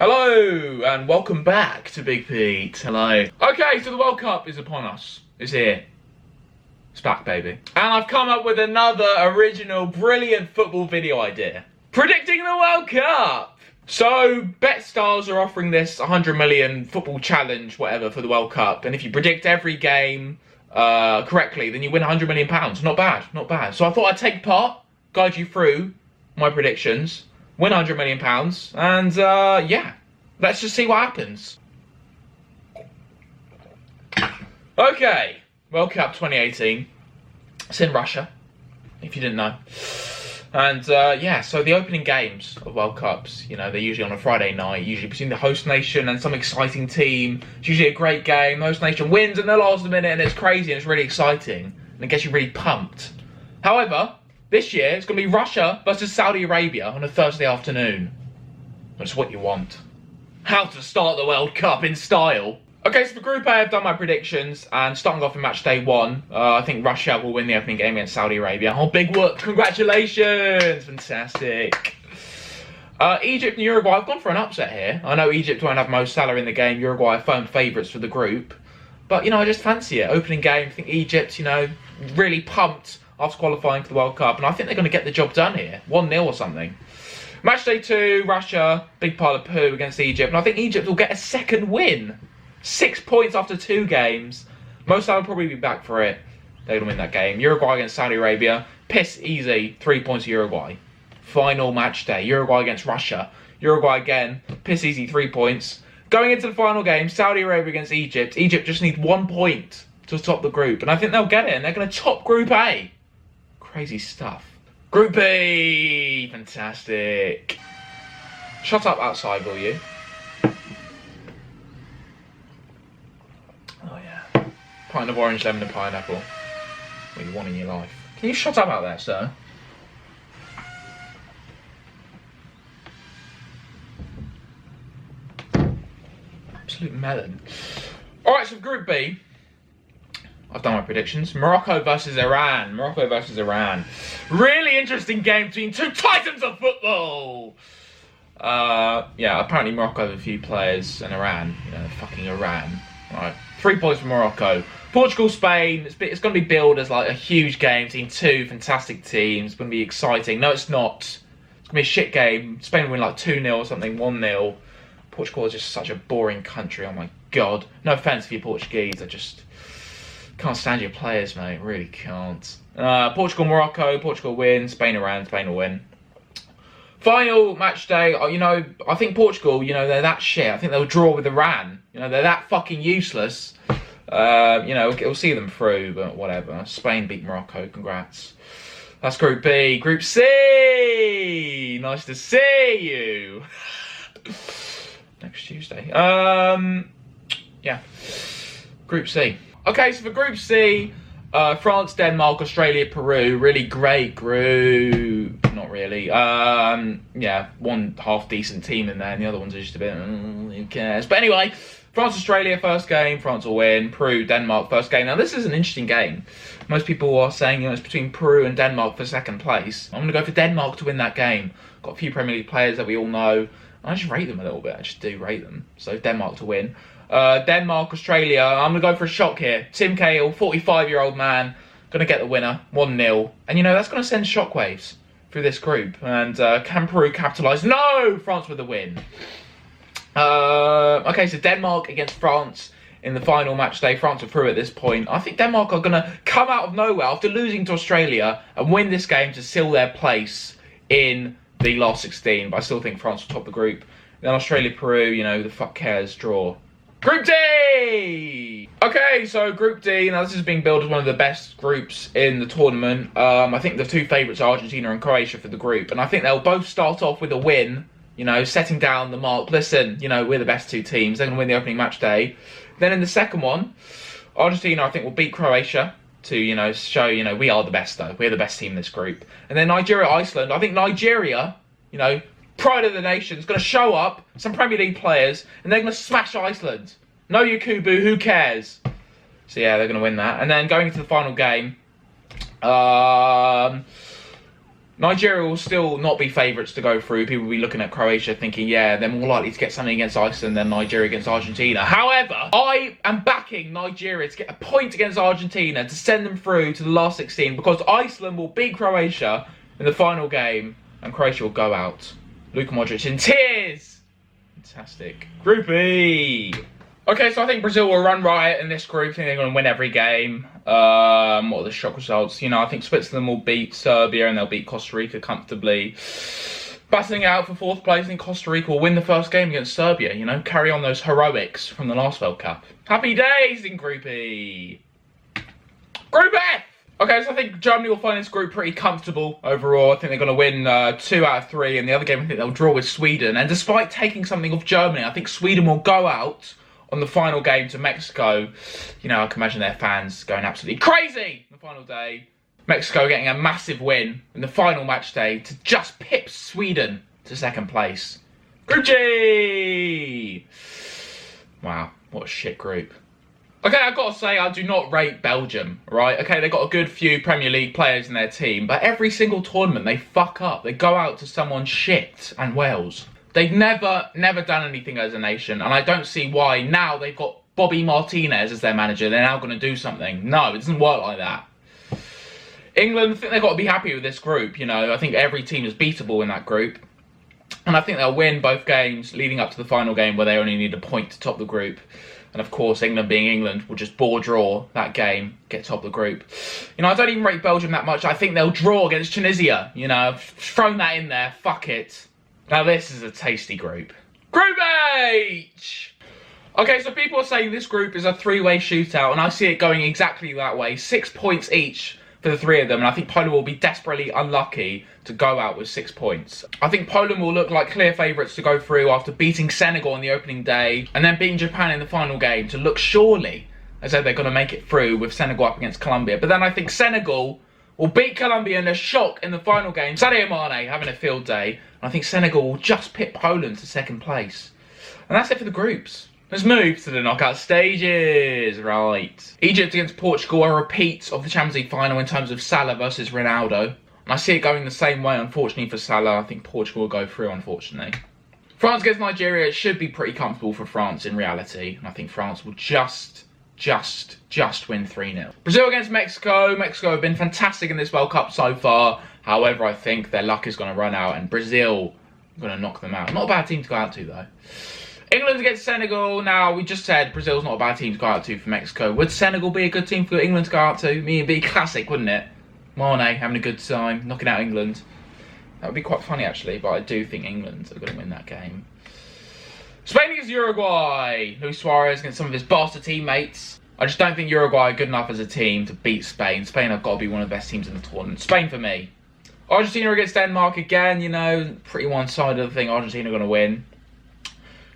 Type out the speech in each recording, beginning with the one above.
Hello, and welcome back to Big Pete. Hello. Okay, so the World Cup is upon us. It's here. It's back, baby. And I've come up with another original, brilliant football video idea. Predicting the World Cup! So, BetStars are offering this 100 million football challenge, whatever, for the World Cup. And if you predict every game correctly, then you win 100 million pounds. Not bad, not bad. So I thought I'd take part, guide you through my predictions, win 100 million pounds, and yeah, let's just see what happens. Okay, World Cup 2018. It's in Russia, if you didn't know. And yeah, so the opening games of World Cups, you know, they're usually on a Friday night, usually between the host nation and some exciting team. It's usually a great game. The host nation wins in the last minute, and it's crazy and it's really exciting, and it gets you really pumped. However, this year it's going to be Russia versus Saudi Arabia on a Thursday afternoon. That's what you want. How to start the World Cup in style. Okay, so for Group A, I've done my predictions, and starting off in match day 1, I think Russia will win the opening game against Saudi Arabia. Oh, big whoop! Congratulations! Fantastic. Egypt and Uruguay, I've gone for an upset here. I know Egypt won't have Mo Salah in the game. Uruguay are firm favourites for the group. But, you know, I just fancy it. Opening game, I think Egypt, you know, really pumped after qualifying for the World Cup. And I think they're going to get the job done here. 1-0 or something. Match day 2, Russia, big pile of poo against Egypt. And I think Egypt will get a second win. 6 points after 2 games. Mo Salah will probably be back for it. They're going to win that game. Uruguay against Saudi Arabia. Piss easy. 3 points to Uruguay. Final match day. Uruguay against Russia. Uruguay again. Piss easy. 3 points. Going into the final game, Saudi Arabia against Egypt. Egypt just needs 1 point to top the group. And I think they'll get it. And they're going to top Group A. Crazy stuff. Group B. Fantastic. Shut up outside, will you? Oh yeah. Pint of orange, lemon and pineapple. What you want in your life. Can you shut up out there, sir? Absolute melon. Alright, so for Group B, I've done my predictions. Morocco versus Iran. Morocco versus Iran. Really interesting game between two titans of football. Yeah, apparently Morocco have a few players, and Iran, you know, fucking Iran. Right, 3 points for Morocco. Portugal, Spain. It's going to be billed as like a huge game between two fantastic teams. It's going to be exciting. No, it's not. It's going to be a shit game. Spain will win like 2-0 or something, 1-0. Portugal is just such a boring country. Oh my god. No offense for you Portuguese. I just can't stand your players, mate. Really can't. Portugal, Morocco. Portugal win. Spain, Iran. Spain will win. Final match day, you know, I think Portugal, you know, they're that shit. I think they'll draw with Iran. You know, they're that fucking useless. You know, we'll see them through, but whatever. Spain beat Morocco, congrats. That's Group B. Group C! Nice to see you. Next Tuesday. Yeah. Group C. Okay, so for Group C, France, Denmark, Australia, Peru. Really great group. Not really. Yeah, one half decent team in there, and the other ones are just a bit, who cares? But anyway, France, Australia, first game. France will win. Peru, Denmark, first game. Now, this is an interesting game. Most people are saying, you know, it's between Peru and Denmark for second place. I'm going to go for Denmark to win that game. Got a few Premier League players that we all know. I just rate them a little bit. I just do rate them. So, Denmark to win. Denmark, Australia. I'm going to go for a shock here. Tim Cahill, 45-year-old man, going to get the winner, 1-0. And, you know, that's going to send shockwaves through this group. And can Peru capitalise? No! France with the win. Okay, so Denmark against France in the final match day. France are through at this point. I think Denmark are going to come out of nowhere after losing to Australia and win this game to seal their place in the last 16. But I still think France will top the group. Then Australia, Peru, you know, the fuck cares, draw. Group D! Okay, so Group D, now this is being billed as one of the best groups in the tournament. I think the two favourites are Argentina and Croatia for the group. And I think they'll both start off with a win, you know, setting down the mark. Listen, you know, we're the best two teams. They're going to win the opening match day. Then in the second one, Argentina, I think, will beat Croatia to, you know, show, you know, we are the best, though. We're the best team in this group. And then Nigeria, Iceland. I think Nigeria, you know, pride of the nation, is going to show up, some Premier League players, and they're going to smash Iceland. No Yakubu, who cares? So yeah, they're going to win that. And then going into the final game, Nigeria will still not be favourites to go through. People will be looking at Croatia thinking, yeah, they're more likely to get something against Iceland than Nigeria against Argentina. However, I am backing Nigeria to get a point against Argentina to send them through to the last 16 because Iceland will beat Croatia in the final game and Croatia will go out. Luka Modric in tears. Fantastic. Group E. Okay, so I think Brazil will run riot in this group. I think they're going to win every game. What are the shock results? You know, I think Switzerland will beat Serbia and they'll beat Costa Rica comfortably. Battling out for 4th place, I think Costa Rica will win the first game against Serbia. You know, carry on those heroics from the last World Cup. Happy days in Group E. Group F. Okay, so I think Germany will find this group pretty comfortable overall. I think they're going to win 2 out of 3. And the other game, I think they'll draw with Sweden. And despite taking something off Germany, I think Sweden will go out on the final game to Mexico. You know, I can imagine their fans going absolutely crazy on the final day. Mexico getting a massive win in the final match day to just pip Sweden to 2nd place. Group G! Wow, what a shit group. Okay, I've got to say, I do not rate Belgium, right? Okay, they've got a good few Premier League players in their team, but every single tournament they fuck up. They go out to someone shit and Wales. They've never done anything as a nation, and I don't see why now they've got Bobby Martinez as their manager. They're now going to do something. No, it doesn't work like that. England, I think they've got to be happy with this group. You know, I think every team is beatable in that group. And I think they'll win both games leading up to the final game where they only need a point to top the group. And of course, England being England will just bore draw that game, get top of the group. You know, I don't even rate Belgium that much. I think they'll draw against Tunisia. You know, I've thrown that in there. Fuck it. Now this is a tasty group. Group H! Okay, so people are saying this group is a 3-way shootout, and I see it going exactly that way. 6 points each for the 3 of them, and I think Poland will be desperately unlucky to go out with 6 points. I think Poland will look like clear favourites to go through after beating Senegal on the opening day, and then beating Japan in the final game to look surely as though they're going to make it through with Senegal up against Colombia. But then I think Senegal will beat Colombia in a shock in the final game. Sadio Mane having a field day. And I think Senegal will just pit Poland to 2nd place. And that's it for the groups. Let's move to the knockout stages. Right. Egypt against Portugal, a repeat of the Champions League final in terms of Salah versus Ronaldo. And I see it going the same way, unfortunately, for Salah. I think Portugal will go through, unfortunately. France against Nigeria, it should be pretty comfortable for France in reality. And I think France will just win 3-0. Brazil against Mexico. Mexico have been fantastic in this World Cup so far. However, I think their luck is going to run out and Brazil are going to knock them out. Not a bad team to go out to, though. England against Senegal. Now, we just said Brazil's not a bad team to go out to for Mexico. Would Senegal be a good team for England to go out to? Me and be classic, wouldn't it? Mane having a good time, knocking out England. That would be quite funny, actually, but I do think England are going to win that game. Spain against Uruguay. Luis Suarez against some of his bastard teammates. I just don't think Uruguay are good enough as a team to beat Spain. Spain have got to be one of the best teams in the tournament. Spain for me. Argentina against Denmark again, you know, pretty one-sided. I think Argentina are going to win.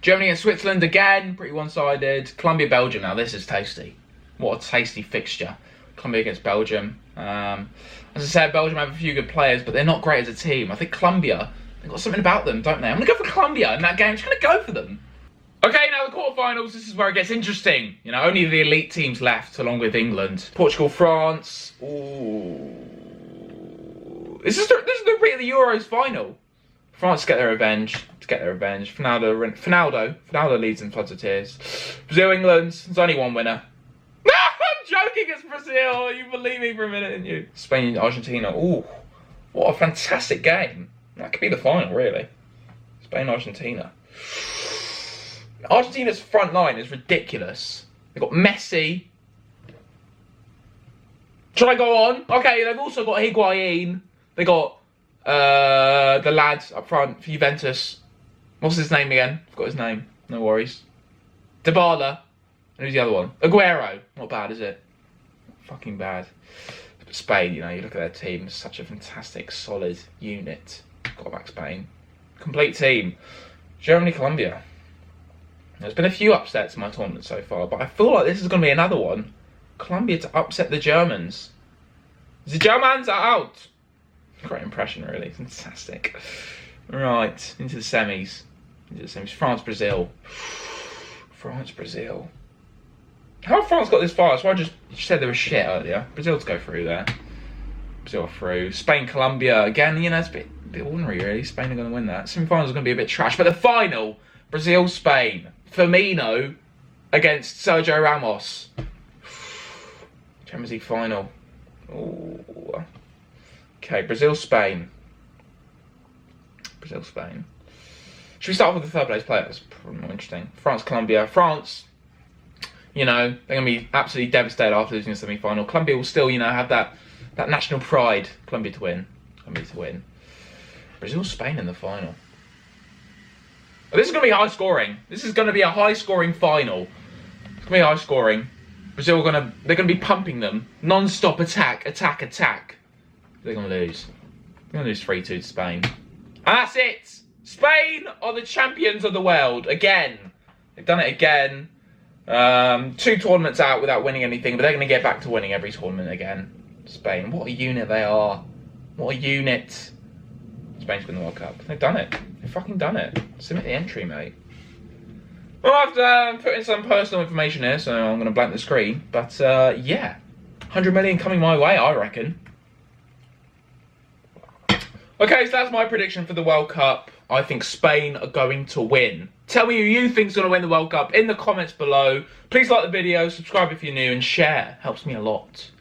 Germany against Switzerland again, pretty one-sided. Colombia, Belgium, now this is tasty. What a tasty fixture. Colombia against Belgium. As I said, Belgium have a few good players, but they're not great as a team. I think Colombia, they've got something about them, don't they? I'm going to go for Colombia in that game. I'm just going to go for them. Okay, now the quarterfinals, this is where it gets interesting. You know, only the elite teams left, along with England. Portugal, France. Ooh. This is the Euros final. France get their revenge. Ronaldo leads in floods of tears. Brazil, England. There's only one winner. No, I'm joking. It's Brazil. You believe me for a minute, didn't you? Spain, Argentina. Ooh, what a fantastic game. That could be the final, really. Spain, Argentina. Argentina's front line is ridiculous. They've got Messi. Should I go on? Okay, they've also got Higuain. They got the lads up front for Juventus. What's his name again? Forgot his name. No worries. Dybala. And who's the other one? Aguero. Not bad, is it? Fucking bad. But Spain, you know, you look at their team. It's such a fantastic, solid unit. Got back Spain. Complete team. Germany, Colombia. There's been a few upsets in my tournament so far, but I feel like this is going to be another one. Colombia to upset the Germans. The Germans are out. Great impression, really. Fantastic. Right, into the semis. France, Brazil. France, Brazil. How have France got this far? So I just said they were shit earlier. Brazil to go through there. Brazil are through. Spain, Colombia. Again, you know, it's a bit ordinary, really. Spain are going to win that. Semi-finals are going to be a bit trash. But the final, Brazil, Spain. Firmino against Sergio Ramos. Champions League final. Ooh. Okay, Brazil, Spain. Brazil, Spain. Should we start off with the third place player? That's probably more interesting. France, Colombia. France, you know, they're going to be absolutely devastated after losing the semi-final. Colombia will still, you know, have that national pride. Colombia to win. Colombia to win. Brazil, Spain in the final. This is going to be high scoring. This is going to be a high scoring final. It's going to be high scoring. Brazil they're going to be pumping them. Non-stop attack, attack, attack. They're going to lose. They're going to lose 3-2 to Spain. And that's it. Spain are the champions of the world again. They've done it again. 2 tournaments out without winning anything, but they're going to get back to winning every tournament again. Spain, what a unit they are. What a unit. Spain's win the World Cup. They've done it. They've fucking done it. Submit the entry, mate. Well, I have to put in some personal information here, so I'm going to blank the screen. But, yeah. 100 million coming my way, I reckon. Okay, so that's my prediction for the World Cup. I think Spain are going to win. Tell me who you think's going to win the World Cup in the comments below. Please like the video, subscribe if you're new, and share. Helps me a lot.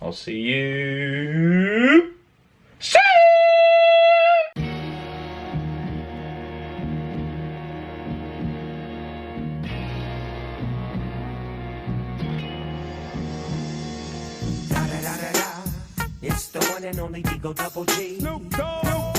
I'll see you soon! It's the one and only Digo Double G. Snoop Dogg.